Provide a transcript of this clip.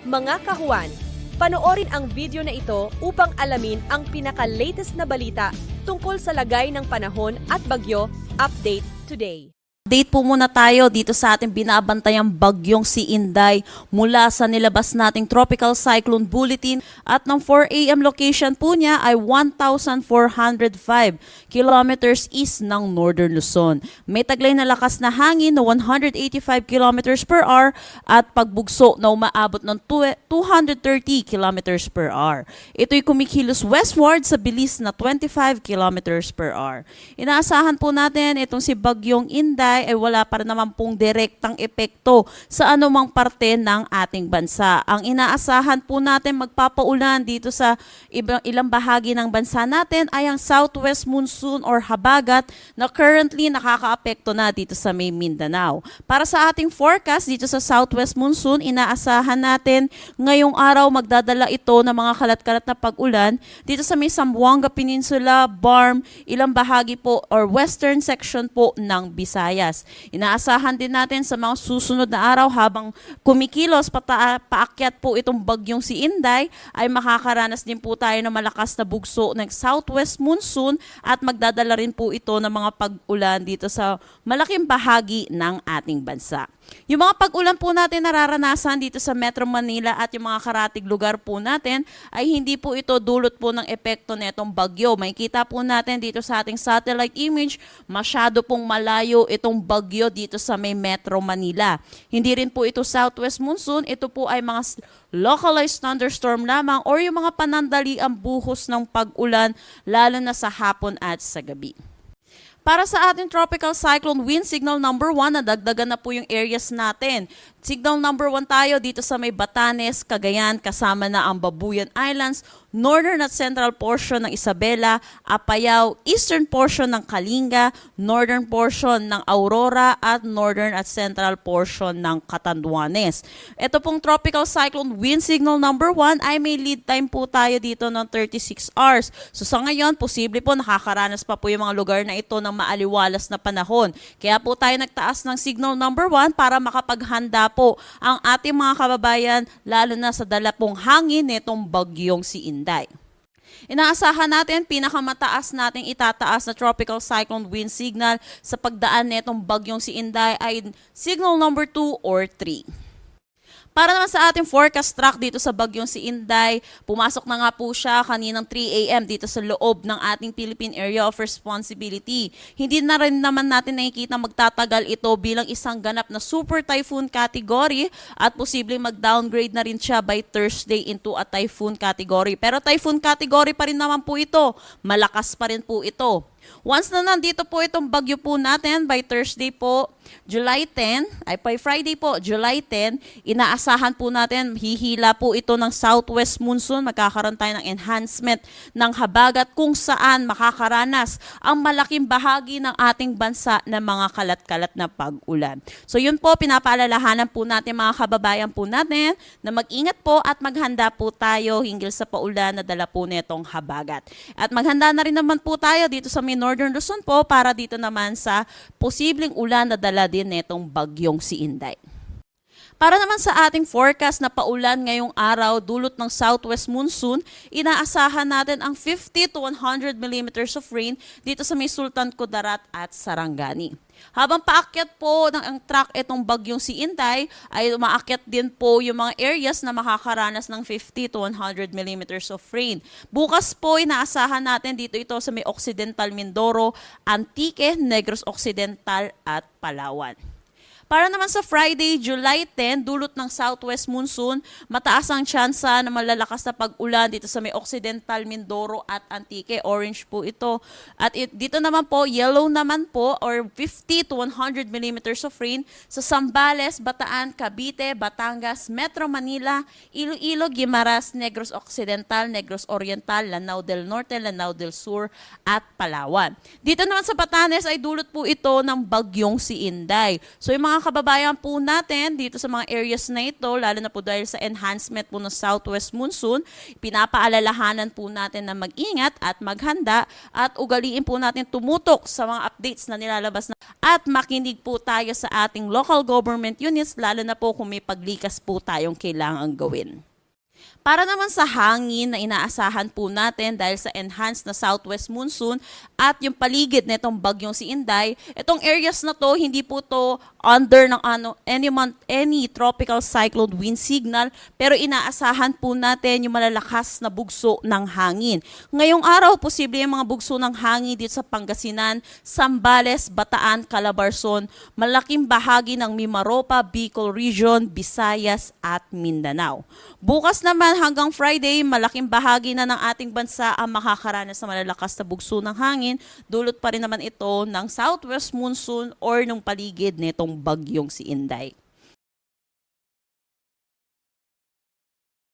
Mga kahuan, panoorin ang video na ito upang alamin ang pinaka-latest na balita tungkol sa lagay ng panahon at bagyo. Update today. Update po muna tayo dito sa ating binabantayang bagyong si Inday mula sa nilabas nating Tropical Cyclone Bulletin at ng 4 AM location po niya ay 1,405 kilometers east ng Northern Luzon. May taglay na lakas na hangin na 185 kilometers per hour at pagbugso na umaabot ng 230 kilometers per hour. Ito'y kumikilos westward sa bilis na 25 kilometers per hour. Inaasahan po natin itong si bagyong Inday ay wala pa rin naman pong direktang epekto sa anumang parte ng ating bansa. Ang inaasahan po natin magpapaulan dito sa ilang bahagi ng bansa natin ay ang southwest monsoon or habagat na currently nakakaapekto na dito sa may Mindanao. Para sa ating forecast dito sa southwest monsoon, inaasahan natin ngayong araw magdadala ito ng mga kalat-kalat na pag-ulan dito sa may Zamboanga Peninsula, Barm, ilang bahagi po or western section po ng Visayas. Inaasahan din natin sa mga susunod na araw habang kumikilos paakyat po itong bagyong si Inday ay makakaranas din po tayo ng malakas na bugso ng southwest monsoon at magdadala rin po ito ng mga pag-ulan dito sa malaking bahagi ng ating bansa. Yung mga pag-ulan po natin nararanasan dito sa Metro Manila at yung mga karatig lugar po natin ay hindi po ito dulot po ng epekto netong bagyo. Makikita po natin dito sa ating satellite image, masyado pong malayo itong bagyo dito sa may Metro Manila. Hindi rin po ito southwest monsoon, ito po ay mga localized thunderstorm lamang or yung mga panandaliang buhos ng pag-ulan lalo na sa hapon at sa gabi. Para sa ating tropical cyclone wind signal number 1, nadagdagan na po yung areas natin. Signal number 1 tayo dito sa may Batanes, Cagayan, kasama na ang Babuyan Islands, northern at central portion ng Isabela, Apayao, eastern portion ng Kalinga, northern portion ng Aurora, at northern at central portion ng Catanduanes. Ito pong tropical cyclone wind signal number 1 ay may lead time po tayo dito ng 36 hours. So sa ngayon, posible po nakakaranas pa po yung mga lugar na ito ng maaliwalas na panahon. Kaya po tayo nagtaas ng signal number 1 para makapaghanda po ang ating mga kababayan lalo na sa dala pong hangin nitong bagyong si Inday. Inaasahan natin pinakamataas nating itataas na tropical cyclone wind signal sa pagdaan nitong bagyong si Inday ay signal number 2 or 3. Para naman sa ating forecast track dito sa bagyong si Inday, pumasok na nga po siya kaninang 3 AM dito sa loob ng ating Philippine Area of Responsibility. Hindi na rin naman natin nakikita magtatagal ito bilang isang ganap na super typhoon category at posibleng mag-downgrade na rin siya by Thursday into a typhoon category. Pero typhoon category pa rin naman po ito. Malakas pa rin po ito. Once na nandito po itong bagyo po natin, by Thursday po, July 10, ay by Friday po, July 10, inaasahan po natin, hihila po ito ng southwest monsoon, magkakaroon tayo ng enhancement ng habagat kung saan makakaranas ang malaking bahagi ng ating bansa ng mga kalat-kalat na pag-ulan. So yun po, pinapaalalahanan po natin mga kababayan po natin na mag-ingat po at maghanda po tayo hinggil sa paulan na dala po netong habagat. At maghanda na rin naman po tayo dito sa Northern Luzon po para dito naman sa posibleng ulan na dala din netong bagyong si Inday. Para naman sa ating forecast na paulan ngayong araw dulot ng southwest monsoon, inaasahan natin ang 50 to 100 millimeters of rain dito sa may Sultan Kudarat at Sarangani. Habang paakyat po ng track itong bagyong si Inday, ay umaakyat din po yung mga areas na makakaranas ng 50 to 100 millimeters of rain. Bukas po, inaasahan natin dito ito sa may Occidental Mindoro, Antique, Negros Occidental at Palawan. Para naman sa Friday, July 10, dulot ng southwest monsoon, mataas ang tsansa na malalakas na pag-ulan dito sa may Occidental Mindoro at Antique. Orange po ito. At dito naman po, yellow naman po or 50 to 100 millimeters of rain sa Zambales, Bataan, Cavite, Batangas, Metro Manila, Iloilo, Guimaras, Negros Occidental, Negros Oriental, Lanao del Norte, Lanao del Sur at Palawan. Dito naman sa Batanes ay dulot po ito ng bagyong si Inday. So yung mga mga kababayan po natin dito sa mga areas na ito, lalo na po dahil sa enhancement po ng southwest monsoon, pinapaalalahanan po natin na mag-ingat at maghanda at ugaliin po natin tumutok sa mga updates na nilalabas na at makinig po tayo sa ating local government units, lalo na po kung may paglikas po tayong kailangang gawin. Para naman sa hangin na inaasahan po natin dahil sa enhanced na southwest monsoon at yung paligid nitong bagyong si Inday, itong areas na to, hindi po to under ng any tropical cyclone wind signal, pero inaasahan po natin yung malalakas na bugso ng hangin. Ngayong araw, posible yung mga bugso ng hangin dito sa Pangasinan, Zambales, Bataan, Calabarzon, malaking bahagi ng Mimaropa, Bicol Region, Visayas at Mindanao. Bukas naman hanggang Friday, malaking bahagi na ng ating bansa ang makakaranas ng malalakas na bugso ng hangin. Dulot pa rin naman ito ng southwest monsoon or ng paligid nitong bagyong si Inday.